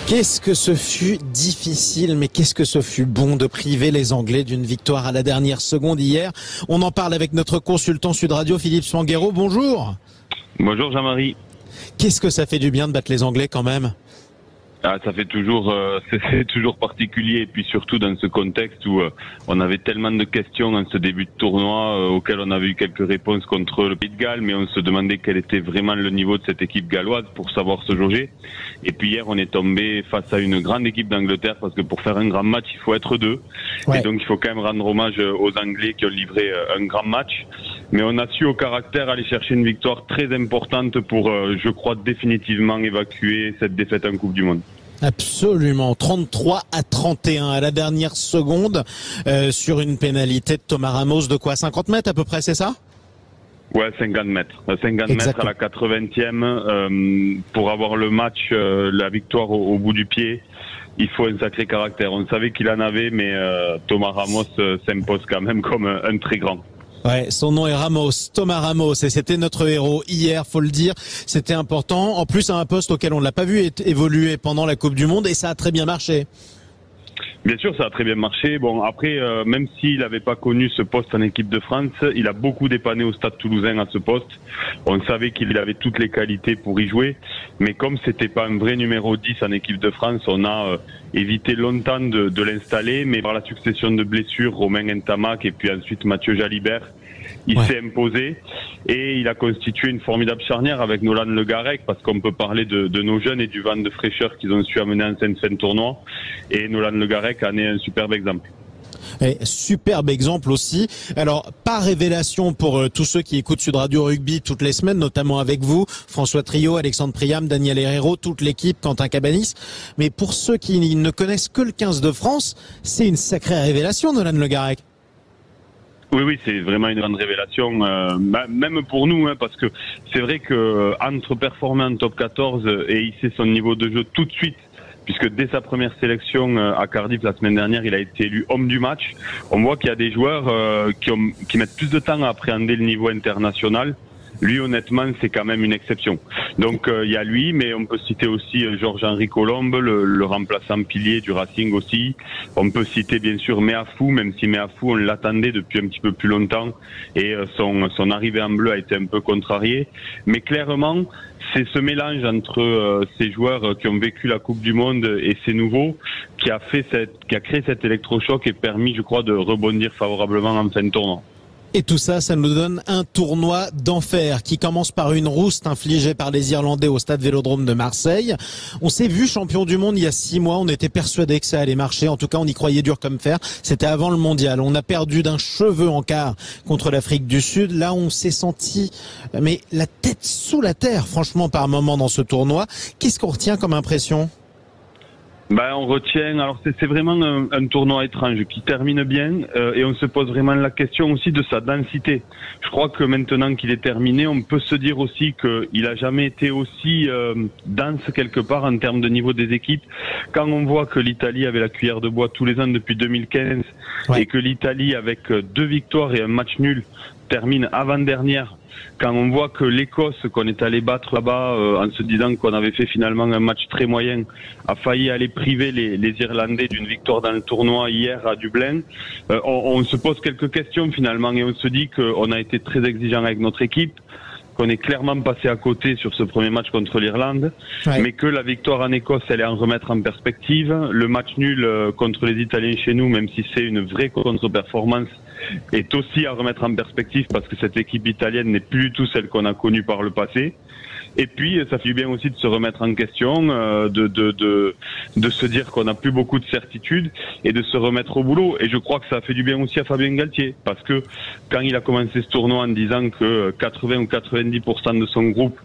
Qu'est-ce que ce fut difficile, mais qu'est-ce que ce fut bon de priver les Anglais d'une victoire à la dernière seconde hier. On en parle avec notre consultant Sud Radio, Philippe Spanghero. Bonjour. Bonjour Jean-Marie. Qu'est-ce que ça fait du bien de battre les Anglais quand même? Ça fait toujours, c'est toujours particulier, et puis surtout dans ce contexte où on avait tellement de questions en ce début de tournoi auxquelles on avait eu quelques réponses contre le Pays de Galles, mais on se demandait quel était vraiment le niveau de cette équipe galloise pour savoir se jauger. Et puis hier, on est tombé face à une grande équipe d'Angleterre, parce que pour faire un grand match, il faut être deux. Ouais. Et donc il faut quand même rendre hommage aux Anglais qui ont livré un grand match. Mais on a su au caractère aller chercher une victoire très importante pour, je crois, définitivement évacuer cette défaite en Coupe du Monde. Absolument, 33-31 à la dernière seconde sur une pénalité de Thomas Ramos de quoi, 50 mètres à peu près, c'est ça? Ouais, 50 mètres. 50 mètres à la 80e. Pour avoir le match, la victoire au bout du pied, il faut un sacré caractère. On savait qu'il en avait, mais Thomas Ramos s'impose quand même comme un très grand. Ouais, son nom est Ramos, Thomas Ramos, et c'était notre héros hier, faut le dire. C'était important. En plus, à un poste auquel on ne l'a pas vu évoluer pendant la Coupe du Monde, et ça a très bien marché. Bien sûr, ça a très bien marché. Bon, après, même s'il n'avait pas connu ce poste en équipe de France, il a beaucoup dépanné au Stade Toulousain à ce poste. On savait qu'il avait toutes les qualités pour y jouer, mais comme c'était pas un vrai numéro 10 en équipe de France, on a évité longtemps de l'installer, mais par la succession de blessures, Romain Ntamak et puis ensuite Mathieu Jalibert, il s'est imposé et il a constitué une formidable charnière avec Nolan Le Garec, parce qu'on peut parler de nos jeunes et du vent de fraîcheur qu'ils ont su amener en fin de tournoi, et Nolan Le Garec en est un superbe exemple. Et superbe exemple aussi. Alors, pas révélation pour tous ceux qui écoutent Sud Radio Rugby toutes les semaines, notamment avec vous, François Trio, Alexandre Priam, Daniel Herrero, toute l'équipe, Quentin Cabanis. Mais pour ceux qui ne connaissent que le 15 de France, c'est une sacrée révélation, Nolan Le Garec. Oui, c'est vraiment une grande révélation, même pour nous, hein, parce que c'est vrai que entre performer en top 14 et hisser son niveau de jeu tout de suite, puisque dès sa première sélection à Cardiff la semaine dernière, il a été élu homme du match. On voit qu'il y a des joueurs qui mettent plus de temps à appréhender le niveau international. Lui, honnêtement, c'est quand même une exception. Donc, il y a lui, mais on peut citer aussi Georges-Henri Colombe, le remplaçant pilier du Racing aussi. On peut citer bien sûr Meafou, même si Meafou, on l'attendait depuis un petit peu plus longtemps et son arrivée en bleu a été un peu contrariée. Mais clairement, c'est ce mélange entre ces joueurs qui ont vécu la Coupe du Monde et ces nouveaux qui a créé cet électrochoc et permis, je crois, de rebondir favorablement en fin de tournoi. Et tout ça, ça nous donne un tournoi d'enfer qui commence par une rouste infligée par les Irlandais au stade Vélodrome de Marseille. On s'est vu champion du monde il y a 6 mois. On était persuadé que ça allait marcher. En tout cas, on y croyait dur comme fer. C'était avant le mondial. On a perdu d'un cheveu en quart contre l'Afrique du Sud. Là, on s'est senti, mais la tête sous la terre, franchement, par moment dans ce tournoi. Qu'est-ce qu'on retient comme impression ? On retient, alors c'est vraiment un tournoi étrange qui termine bien et on se pose vraiment la question aussi de sa densité. Je crois que maintenant qu'il est terminé, on peut se dire aussi qu'il a jamais été aussi dense quelque part en termes de niveau des équipes. Quand on voit que l'Italie avait la cuillère de bois tous les ans depuis 2015 et que l'Italie avec 2 victoires et un match nul termine avant-dernière, quand on voit que l'Écosse, qu'on est allé battre là-bas en se disant qu'on avait fait finalement un match très moyen, a failli aller priver les Irlandais d'une victoire dans le tournoi hier à Dublin, on se pose quelques questions finalement et on se dit qu'on a été très exigeant avec notre équipe, qu'on est clairement passé à côté sur ce premier match contre l'Irlande, mais que la victoire en Écosse, elle est à en remettre en perspective. Le match nul contre les Italiens chez nous, même si c'est une vraie contre-performance, est aussi à remettre en perspective parce que cette équipe italienne n'est plus du tout celle qu'on a connue par le passé. Et puis, ça fait du bien aussi de se remettre en question, de se dire qu'on n'a plus beaucoup de certitudes et de se remettre au boulot. Et je crois que ça a fait du bien aussi à Fabien Galtier, parce que quand il a commencé ce tournoi en disant que 80 ou 90% de son groupe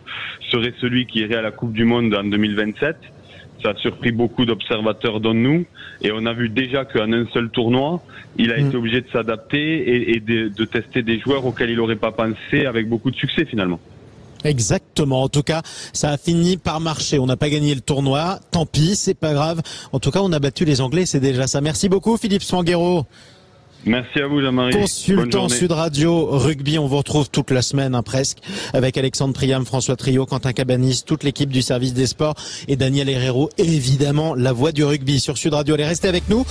serait celui qui irait à la Coupe du Monde en 2027, ça a surpris beaucoup d'observateurs dont nous, et on a vu déjà qu'en un seul tournoi, il a été obligé de s'adapter et de tester des joueurs auxquels il n'aurait pas pensé, avec beaucoup de succès finalement. Exactement. En tout cas, ça a fini par marcher. On n'a pas gagné le tournoi. Tant pis, c'est pas grave. En tout cas, on a battu les Anglais, c'est déjà ça. Merci beaucoup, Philippe Spanghero. Merci à vous, Jean-Marie. Consultant Sud Radio Rugby, on vous retrouve toute la semaine, presque, avec Alexandre Priam, François Trio, Quentin Cabanis, toute l'équipe du service des sports et Daniel Herrero, évidemment, la voix du rugby sur Sud Radio. Allez, restez avec nous.